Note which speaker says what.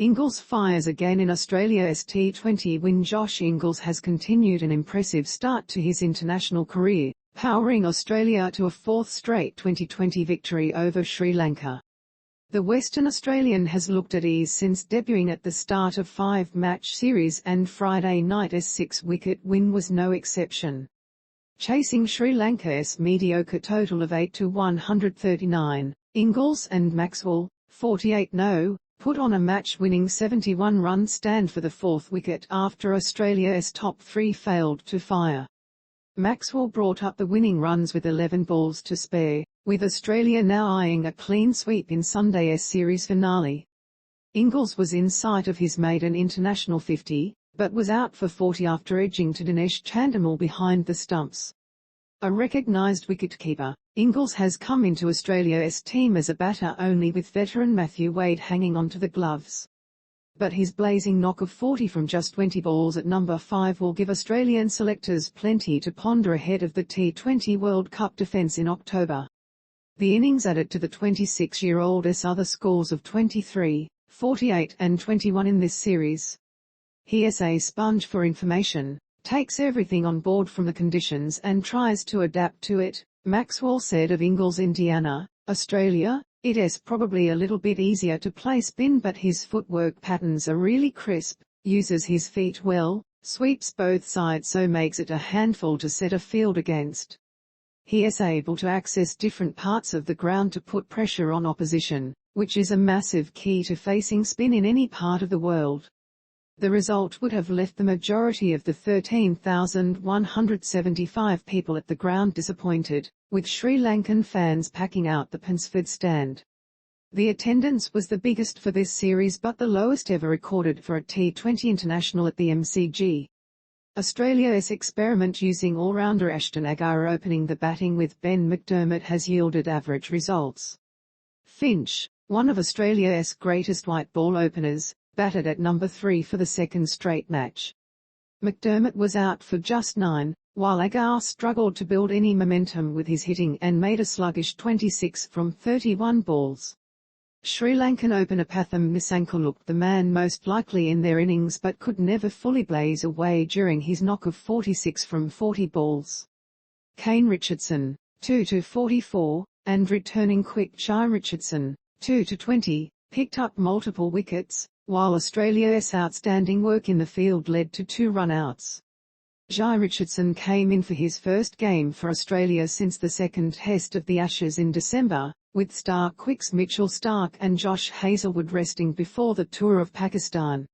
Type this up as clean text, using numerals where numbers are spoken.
Speaker 1: Ingles fires again in Australia's T20 win. Josh Ingles has continued an impressive start to his international career, powering Australia to a fourth straight 2020 victory over Sri Lanka. The Western Australian has looked at ease since debuting at the start of 5-match series, and Friday night's 6-wicket win was no exception. Chasing Sri Lanka's mediocre total of 8 to 139, Ingles and Maxwell, 48 no, put on a match-winning 71-run stand for the fourth wicket after Australia's top three failed to fire. Maxwell brought up the winning runs with 11 balls to spare, with Australia now eyeing a clean sweep in Sunday's series finale. Ingles was in sight of his maiden international 50, but was out for 40 after edging to Dinesh Chandimal behind the stumps. A recognised wicketkeeper, Ingles has come into Australia's team as a batter only, with veteran Matthew Wade hanging onto the gloves. But his blazing knock of 40 from just 20 balls at number 5 will give Australian selectors plenty to ponder ahead of the T20 World Cup defence in October. The innings added to the 26-year-old's other scores of 23, 48 and 21 in this series. He is a sponge for information, takes everything on board from the conditions and tries to adapt to it, Maxwell said of Ingles. Indiana, Australia, it is probably a little bit easier to play spin, but his footwork patterns are really crisp, uses his feet well, sweeps both sides, so makes it a handful to set a field against. He is able to access different parts of the ground to put pressure on opposition, which is a massive key to facing spin in any part of the world. The result would have left the majority of the 13,175 people at the ground disappointed, with Sri Lankan fans packing out the Ponsford Stand. The attendance was the biggest for this series but the lowest ever recorded for a T20 international at the MCG. Australia's experiment using all-rounder Ashton Agar opening the batting with Ben McDermott has yielded average results. Finch, one of Australia's greatest white ball openers, batted at number 3 for the second straight match. McDermott was out for just 9, while Agar struggled to build any momentum with his hitting and made a sluggish 26 from 31 balls. Sri Lankan opener Pathum Nissanka looked the man most likely in their innings but could never fully blaze away during his knock of 46 from 40 balls. Kane Richardson, 2-44, and returning quick Jhye Richardson, 2-20, picked up multiple wickets, while Australia's outstanding work in the field led to 2 run-outs. Jhye Richardson came in for his first game for Australia since the second test of the Ashes in December, with Starc quicks Mitchell Starc and Josh Hazlewood resting before the tour of Pakistan.